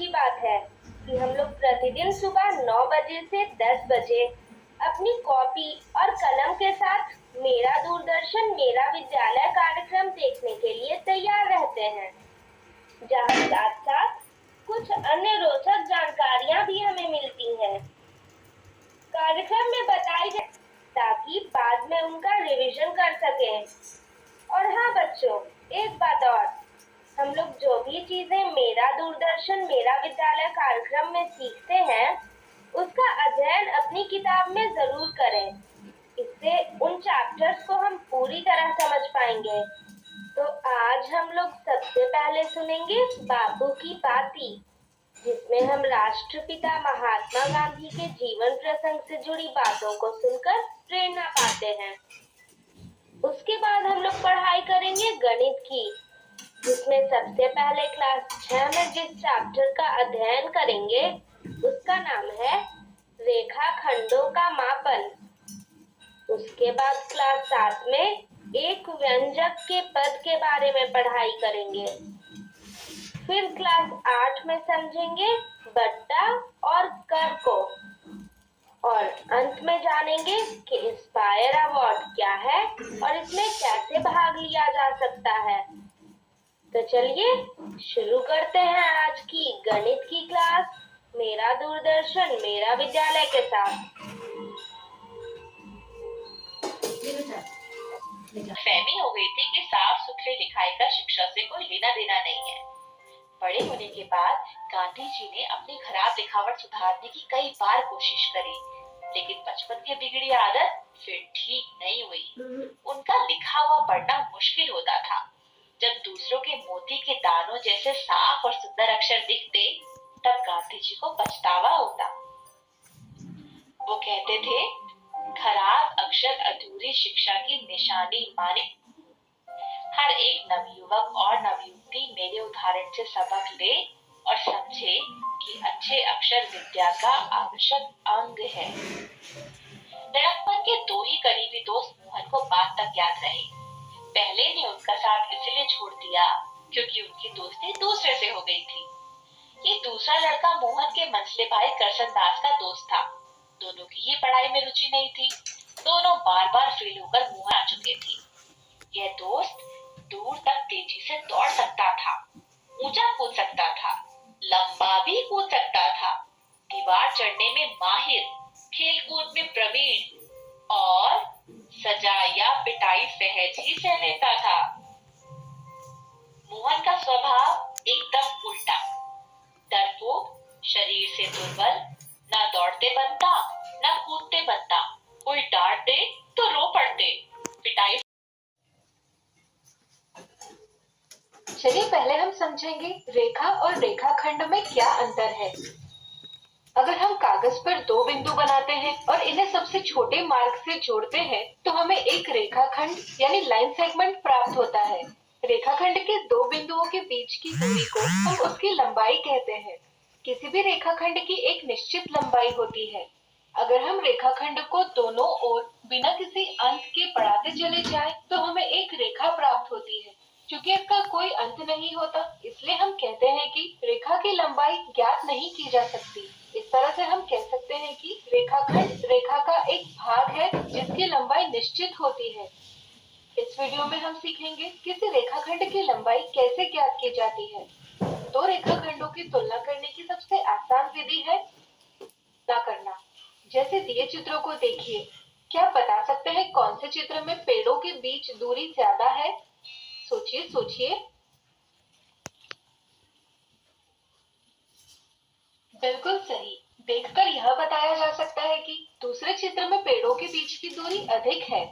अच्छी बात है कि हम लोग प्रतिदिन सुबह 9 बजे से 10 बजे अपनी कॉपी और कलम के साथ मेरा दूरदर्शन मेरा विद्यालय कार्यक्रम देखने के लिए तैयार रहते हैं, जहाँ साथ साथ कुछ अन्य रोचक जानकारियाँ भी हमें मिलती हैं। कार्यक्रम में बताई जाए ताकि बाद में उनका रिवीजन कर सकें। और हाँ बच्चों, एक बात और, हम लोग जो भी चीजें मेरा दूरदर्शन मेरा विद्यालय कार्यक्रम में सीखते हैं उसका अध्ययन अपनी किताब में जरूर करें। इससे उन चैप्टर्स को हम पूरी तरह समझ पाएंगे। तो आज हम लोग सबसे पहले सुनेंगे बापू की बाती, जिसमें हम राष्ट्रपिता महात्मा गांधी के जीवन प्रसंग से जुड़ी बातों को सुनकर प्रेरणा पाते हैं। उसके बाद हम लोग पढ़ाई करेंगे गणित की, जिसमें सबसे पहले क्लास 6 में जिस चैप्टर का अध्ययन करेंगे उसका नाम है रेखाखंडों का मापन। उसके बाद क्लास 7 में एक व्यंजक के पद के बारे में पढ़ाई करेंगे। फिर क्लास 8 में समझेंगे बट्टा और कर को, और अंत में जानेंगे कि इंस्पायर अवार्ड क्या है और इसमें कैसे भाग लिया जा सकता है। तो चलिए शुरू करते हैं आज की गणित की क्लास मेरा दूरदर्शन मेरा विद्यालय के साथ। फहमी हो गई थी कि साफ सुथरी लिखाई का शिक्षा से कोई लेना देना नहीं है। बड़े होने के बाद गांधी जी ने अपनी खराब लिखावट सुधारने की कई बार कोशिश करी, लेकिन बचपन की बिगड़ी आदत फिर ठीक नहीं हुई। उनका लिखा हुआ पढ़ना मुश्किल होता था। जब दूसरों के मोती के दानों जैसे साफ और सुंदर अक्षर दिखते, तब गांधी जी को पछतावा होता। वो कहते थे, खराब अक्षर अधूरी शिक्षा की निशानी माने। हर एक नवयुवक और नवयुवती मेरे उदाहरण से सबक ले और समझे कि अच्छे अक्षर विद्या का आवश्यक अंग है। लड़कपन के दो ही करीबी दोस्त मोहन को बात तक याद रहे। पहले ने उनका साथ इसलिए छोड़ दिया क्योंकि उनकी दोस्ती दूसरे से हो गई थी। ये दूसरा लड़का मोहन के मंझले भाई करसन दास का दोस्त था। दोनों की ही पढ़ाई में रुचि नहीं थी। दोनों बार बार फेल होकर मोहन आ चुके थे। यह दोस्त दूर तक तेजी से दौड़ सकता था, ऊंचा कूद सकता था, लंबा भी कूद सकता था, दीवार चढ़ने में माहिर, खेल कूद में प्रवीण और सजा या पिटाई सहज ही सह लेता था। मोहन का स्वभाव एकदम उल्टा, डरपोक, शरीर से दुर्बल, ना दौड़ते बनता ना कूदते बनता। कोई डांट दे तो रो पड़ते, पिटाई। चलिए पहले हम समझेंगे रेखा और रेखाखंड में क्या अंतर है। अगर हम कागज पर दो बिंदु बनाते हैं और इन्हें सबसे छोटे मार्ग से जोड़ते हैं तो हमें एक रेखाखंड यानी लाइन सेगमेंट प्राप्त होता है। रेखाखंड के दो बिंदुओं के बीच की दूरी को हम उसकी लंबाई कहते हैं। किसी भी रेखाखंड की एक निश्चित लंबाई होती है। अगर हम रेखाखंड को दोनों ओर बिना किसी अंत के बढ़ाते चले जाएं, तो हमें एक रेखा प्राप्त होती है। क्योंकि इसका कोई अंत नहीं होता, इसलिए हम कहते हैं कि रेखा की लंबाई ज्ञात नहीं की जा सकती। इस तरह से हम कह सकते हैं कि रेखाखंड रेखा का एक भाग है जिसकी लंबाई निश्चित होती है। इस वीडियो में हम सीखेंगे किसी रेखाखंड की लंबाई कैसे ज्ञात की जाती है। दो रेखाखंडों की तुलना करने की सबसे आसान विधि है तुलना करना। जैसे दिए चित्रों को देखिए, क्या बता सकते हैं कौन से चित्र में पेड़ों के बीच दूरी ज्यादा है? सोचिए सोचिए। बिल्कुल सही। देखकर यह बताया जा सकता है कि दूसरे चित्र में पेड़ों के बीच की दूरी अधिक है।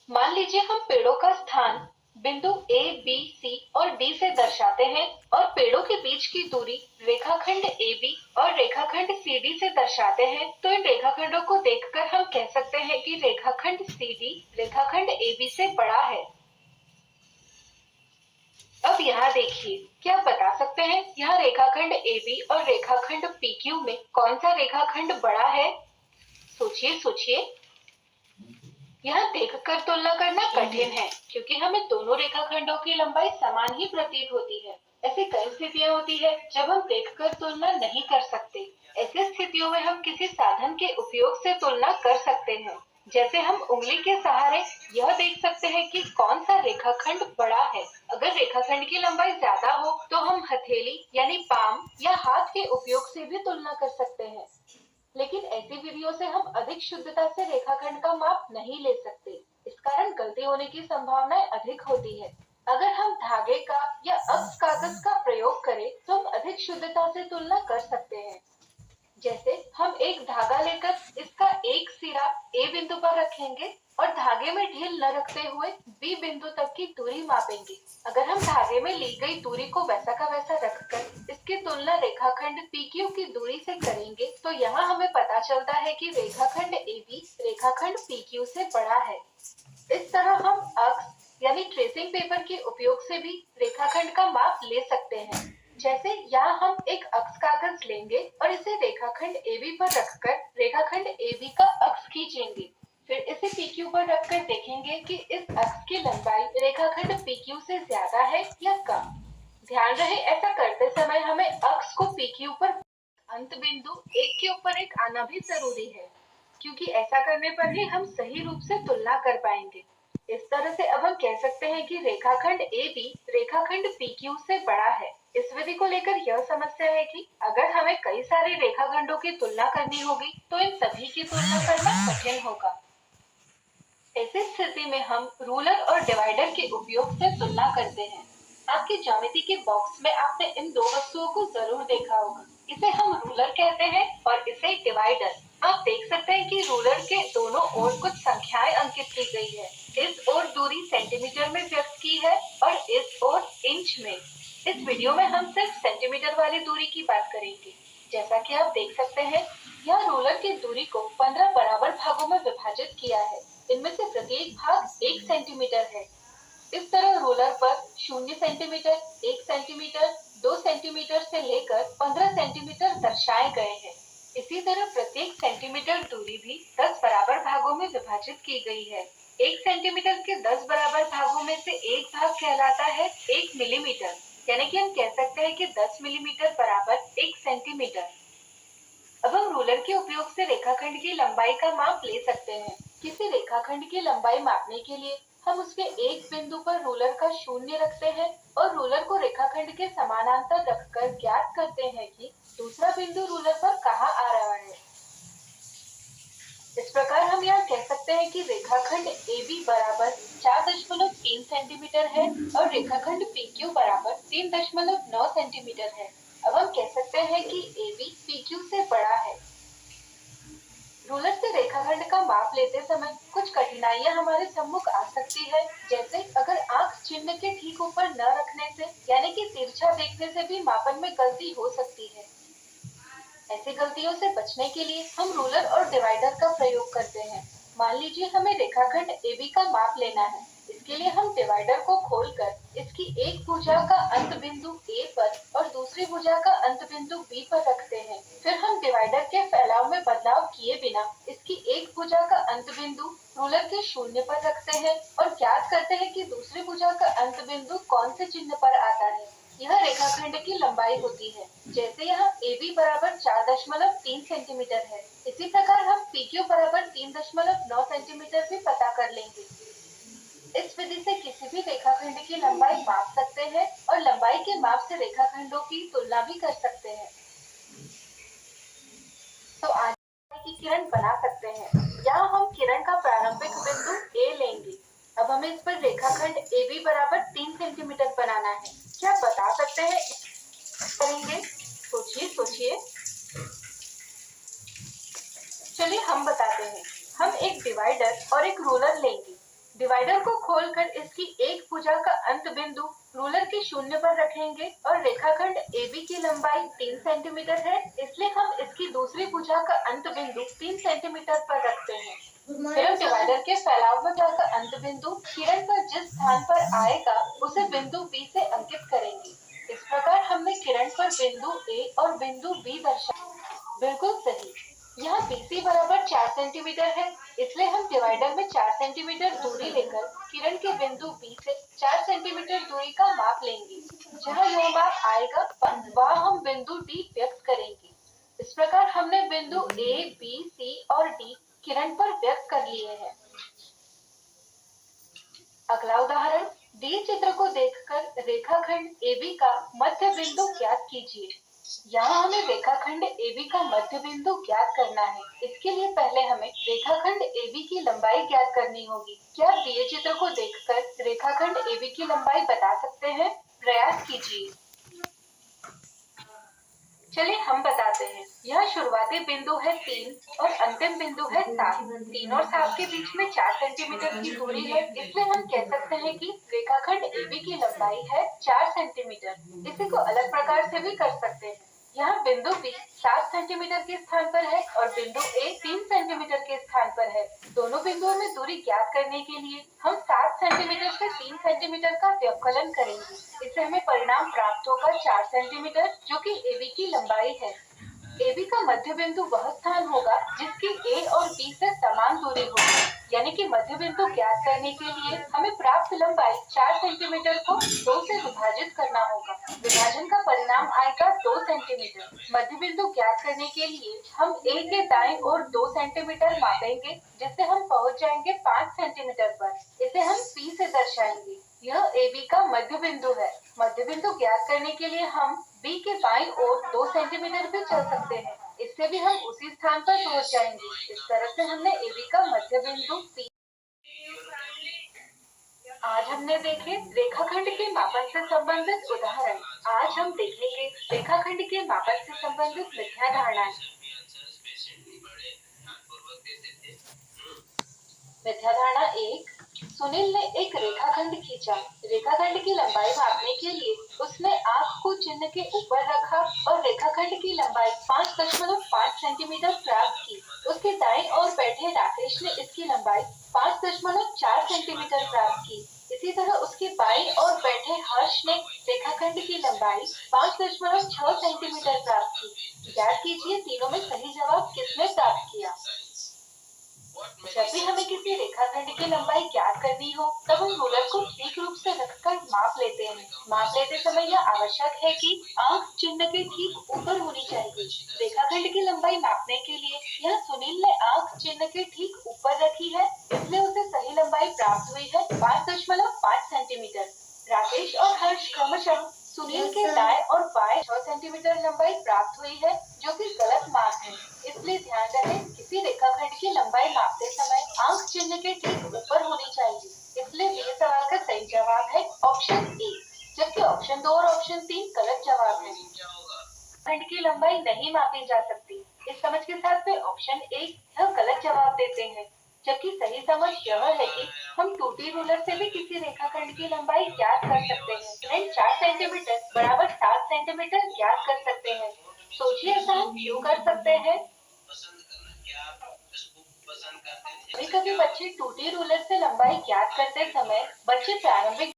मान लीजिए हम पेड़ों का स्थान बिंदु A, B, C और D से दर्शाते हैं और पेड़ों के बीच की दूरी रेखाखंड AB और रेखाखंड CD से दर्शाते हैं, तो इन रेखाखंडों को देखकर हम कह सकते हैं कि रेखाखंड CD रेखाखंड AB से बड़ा है। अब यहाँ देखिए, क्या बता सकते हैं यहाँ रेखाखंड AB और रेखाखंड PQ में कौन सा रेखाखंड बड़ा है? सोचिए सोचिए। यहाँ देखकर तुलना करना कठिन है क्योंकि हमें दोनों रेखाखंडों की लंबाई समान ही प्रतीत होती है। ऐसी कई स्थितियां होती है जब हम देखकर तुलना नहीं कर सकते। ऐसी स्थितियों में हम किसी साधन के उपयोग से तुलना कर सकते हैं। जैसे हम उंगली के सहारे यह देख सकते हैं कि कौन सा रेखाखंड बड़ा है। अगर रेखाखंड की लंबाई ज्यादा हो तो हम हथेली यानी पाम या हाथ के उपयोग से भी तुलना कर सकते हैं। लेकिन ऐसी विधियों से हम अधिक शुद्धता से रेखाखंड का माप नहीं ले सकते। इस कारण गलती होने की संभावनाएं अधिक होती है। अगर हम धागे का या अक्स कागज का प्रयोग करें तो हम अधिक शुद्धता से तुलना कर सकते हैं। जैसे हम एक धागा लेकर इसका एक सिरा ए बिंदु पर रखेंगे और धागे में ढील न रखते हुए बी बिंदु तक की दूरी मापेंगे। अगर हम धागे में ली गई दूरी को वैसा का वैसा रखकर इसकी तुलना रेखाखंड PQ की दूरी से करेंगे तो यहाँ हमें पता चलता है कि रेखाखंड AB रेखाखंड PQ से बड़ा है। इस तरह हम अक्स यानी ट्रेसिंग पेपर के उपयोग से भी रेखाखंड का माप ले सकते हैं। जैसे यहाँ हम एक अक्स कागज लेंगे और इसे रेखाखंड AB पर रखकर रेखाखंड AB का अक्स खींचेंगे। फिर इसे PQ पर रखकर देखेंगे कि इस अक्स की लंबाई रेखाखंड PQ से ज्यादा है या कम। ध्यान रहे ऐसा करते समय हमें अक्स को PQ पर अंत बिंदु एक के ऊपर एक आना भी जरूरी है, क्योंकि ऐसा करने पर ही हम सही रूप से तुलना कर पाएंगे। इस तरह से अब हम कह सकते हैं कि रेखाखंड AB रेखाखंड PQ से बड़ा है। इस विधि को लेकर यह समस्या है कि अगर हमें कई सारे रेखाखंडों की तुलना करनी होगी तो इन सभी की तुलना करना कठिन होगा। ऐसी स्थिति में हम रूलर और डिवाइडर के उपयोग से तुलना करते हैं। आपके ज्यामिति के बॉक्स में आपने इन दो वस्तुओं को जरूर देखा होगा। इसे हम रूलर कहते हैं और इसे डिवाइडर। आप देख सकते हैं कि रूलर के दोनों ओर कुछ संख्याएं अंकित की गई है। इस ओर दूरी सेंटीमीटर में व्यक्त की है और इस ओर इंच में। इस वीडियो में हम सिर्फ सेंटीमीटर वाली दूरी की बात करेंगे। जैसा कि आप देख सकते हैं, यह रूलर की दूरी को 15 बराबर भागों में विभाजित किया है। इनमें से प्रत्येक भाग 1 सेंटीमीटर है। इस तरह रूलर पर 0 सेंटीमीटर, 1 सेंटीमीटर, 2 सेंटीमीटर से लेकर 15 सेंटीमीटर दर्शाए गए हैं। इसी तरह प्रत्येक सेंटीमीटर दूरी भी 10 बराबर भागों में विभाजित की गई है। 1 सेंटीमीटर के 10 बराबर भागों में से एक भाग कहलाता है 1 मिलीमीटर, यानी कि हम कह सकते हैं कि 10 मिलीमीटर बराबर 1 सेंटीमीटर। अब हम रूलर के उपयोग से रेखाखंड की लंबाई का माप ले सकते हैं। किसी रेखाखंड की लंबाई मापने के लिए हम उसके एक बिंदु पर रूलर का शून्य रखते हैं और रूलर को रेखाखंड के समानांतर रखकर ज्ञात करते हैं कि दूसरा बिंदु रूलर पर कहाँ आ रहा है। इस प्रकार हम यहाँ कह सकते हैं कि रेखाखंड AB बराबर 4.3 सेंटीमीटर है और रेखाखंड PQ बराबर 3.9 सेंटीमीटर है। अब हम कह सकते हैं कि AB PQ से बड़ा है। रूलर से रेखाखंड का माप लेते समय कुछ कठिनाइयां हमारे सम्मुख आ सकती है। जैसे अगर आंख चिन्ह के ठीक ऊपर न रखने से यानी कि तिरछा देखने से भी मापन में गलती हो सकती है। ऐसी गलतियों से बचने के लिए हम रूलर और डिवाइडर का प्रयोग करते हैं। मान लीजिए हमें रेखाखंड AB का माप लेना है। इसके लिए हम डिवाइडर को खोलकर इसकी एक भुजा का अंत बिंदु A पर और दूसरी भुजा का अंत बिंदु B पर रखते हैं। फिर हम डिवाइडर के फैलाव में बदलाव किए बिना इसकी एक भुजा का अंत बिंदु रूलर के शून्य पर रखते हैं और ज्ञात करते हैं कि दूसरी भुजा का अंत बिंदु कौन से चिन्ह पर आता है। यह रेखाखंड की लंबाई होती है। जैसे यहाँ AB बराबर 4.3 सेंटीमीटर है, इसी प्रकार हम PQ बराबर 3.9 सेंटीमीटर भी पता कर लेंगे। इस विधि से किसी भी रेखाखंड की लंबाई माप सकते हैं और लंबाई के माप से रेखाखंडों की तुलना भी कर सकते हैं। तो आज की किरण बना सकते हैं। यहाँ हम किरण का प्रारंभिक बिंदु A लेंगे। अब हमें इस पर रेखाखंड AB बराबर 3 सेंटीमीटर बनाना है। क्या बता सकते हैं करेंगे? सोचिए। चलिए हम बताते हैं। हम एक डिवाइडर और एक रूलर लेंगे। डिवाइडर को खोलकर इसकी एक भुजा का अंत बिंदु रूलर के शून्य पर रखेंगे और रेखाखंड AB की लंबाई 3 सेंटीमीटर है, इसलिए हम इसकी दूसरी भुजा का अंत बिंदु 3 सेंटीमीटर पर रखते हैं। फिर हम डिवाइडर के फैलाव में जाकर अंत बिंदु किरण पर जिस स्थान पर आएगा उसे बिंदु B से अंकित करेंगे। इस प्रकार हमने किरण पर बिंदु A और बिंदु B दर्शाया। बिल्कुल सही। यहाँ BC बराबर 4 सेंटीमीटर है, इसलिए हम डिवाइडर में 4 सेंटीमीटर दूरी लेकर किरण के बिंदु B से 4 सेंटीमीटर दूरी का माप लेंगे। जहाँ यह माप आएगा वहाँ हम बिंदु डी व्यक्त करेंगे। इस प्रकार हमने बिंदु ए, बी, सी और डी किरण पर व्यक्त कर लिए हैं। अगला उदाहरण, डी चित्र को देखकर रेखाखंड AB का मध्य बिंदु ज्ञात कीजिए। यहाँ हमें रेखाखंड AB का मध्य बिंदु ज्ञात करना है। इसके लिए पहले हमें रेखाखंड AB की लंबाई ज्ञात करनी होगी। क्या आप दिए चित्र को देखकर रेखाखंड AB की लंबाई बता सकते हैं? प्रयास कीजिए। चलिए हम बताते हैं। यह शुरुआती बिंदु है 3 और अंतिम बिंदु है 7। 3 और 7 के बीच में 4 सेंटीमीटर की दूरी है, इसलिए हम कह सकते हैं कि रेखाखंड AB की लंबाई है 4 सेंटीमीटर। इसी को अलग प्रकार से भी कर सकते हैं। यहाँ बिंदु B 7 सेंटीमीटर के स्थान पर है और बिंदु A 3 सेंटीमीटर के स्थान पर है। दोनों बिंदुओं में दूरी ज्ञात करने के लिए हम 7 सेंटीमीटर से 3 सेंटीमीटर का व्यवकलन करेंगे। इससे हमें परिणाम प्राप्त होगा 4 सेंटीमीटर, जो कि AB की लंबाई है। AB का मध्य बिंदु वह स्थान होगा जिसकी A और B से समान दूरी होगी, यानी कि मध्य बिंदु ज्ञात करने के लिए हमें प्राप्त लंबाई 4 सेंटीमीटर को 2 से विभाजित करना होगा। विभाजन का परिणाम आएगा 2 सेंटीमीटर। मध्य बिंदु ज्ञात करने के लिए हम A के दाईं ओर 2 सेंटीमीटर मापेंगे, जिससे हम पहुंच जाएंगे 5 सेंटीमीटर पर। इसे हम P से दर्शाएंगे। यह AB का मध्य बिंदु है। मध्य बिंदु ज्ञात करने के लिए हम B के बाईं ओर 2 सेंटीमीटर भी चल सकते हैं। इससे भी हम उसी स्थान पर पहुंच जाएंगे। इस तरह से हमने AB का मध्य बिंदु P। आज हमने देखे रेखाखंड के मापन से संबंधित उदाहरण। आज हम देखेंगे रेखाखंड के मापन से संबंधित मिथ्या धारणाएं। मिथ्या धारणा 1। सुनील ने एक रेखाखंड खींचा। रेखाखंड की लंबाई मापने के लिए उसने आंख को चिन्ह के ऊपर रखा और रेखाखंड की लंबाई 5.5 सेंटीमीटर प्राप्त की। उसके दाईं ओर बैठे राकेश ने इसकी लंबाई 5.4 सेंटीमीटर प्राप्त की। इसी तरह उसके बाईं ओर बैठे हर्ष ने रेखाखंड की लंबाई 5.6 सेंटीमीटर प्राप्त की। याद कीजिए तीनों में सही जवाब किसने प्राप्त किया? जब भी हमें किसी रेखाखंड की लंबाई ज्ञात करनी हो, तब हम रूलर को ठीक रूप से रखकर माप लेते हैं। माप लेते समय यह आवश्यक है कि आंख चिन्ह के ठीक ऊपर होनी चाहिए। रेखाखंड की लंबाई मापने के लिए यह सुनील ने आंख चिन्ह के ठीक ऊपर रखी है, इसलिए उसे सही लंबाई प्राप्त हुई है 5.5 सेंटीमीटर। राकेश और हर्ष क्रमशः सुनील के दाएं और बाएं 6 सेंटीमीटर लंबाई प्राप्त हुई है, जो कि गलत माप है। इसलिए ध्यान रहे किसी रेखाखंड की लंबाई मापते समय आंख चिन्ह के ठीक ऊपर होनी चाहिए। इसलिए ये सवाल का सही जवाब है ऑप्शन ए, जबकि ऑप्शन 2 और ऑप्शन 3 गलत जवाब है। खंड की लंबाई नहीं मापी जा सकती। इस समझ के साथ वे ऑप्शन ए यह गलत जवाब देते हैं, जबकि सही समझ यह है कि हम 2D रूलर से भी किसी रेखाखंड की लंबाई ज्ञात कर सकते हैं। 4 सेंटीमीटर बराबर 7 सेंटीमीटर ज्ञात कर सकते हैं। सोचिए ऐसा हम क्यों कर सकते हैं? कभी कभी बच्चे 2D रूलर से लंबाई ज्ञात करते समय बच्चे प्रारंभिक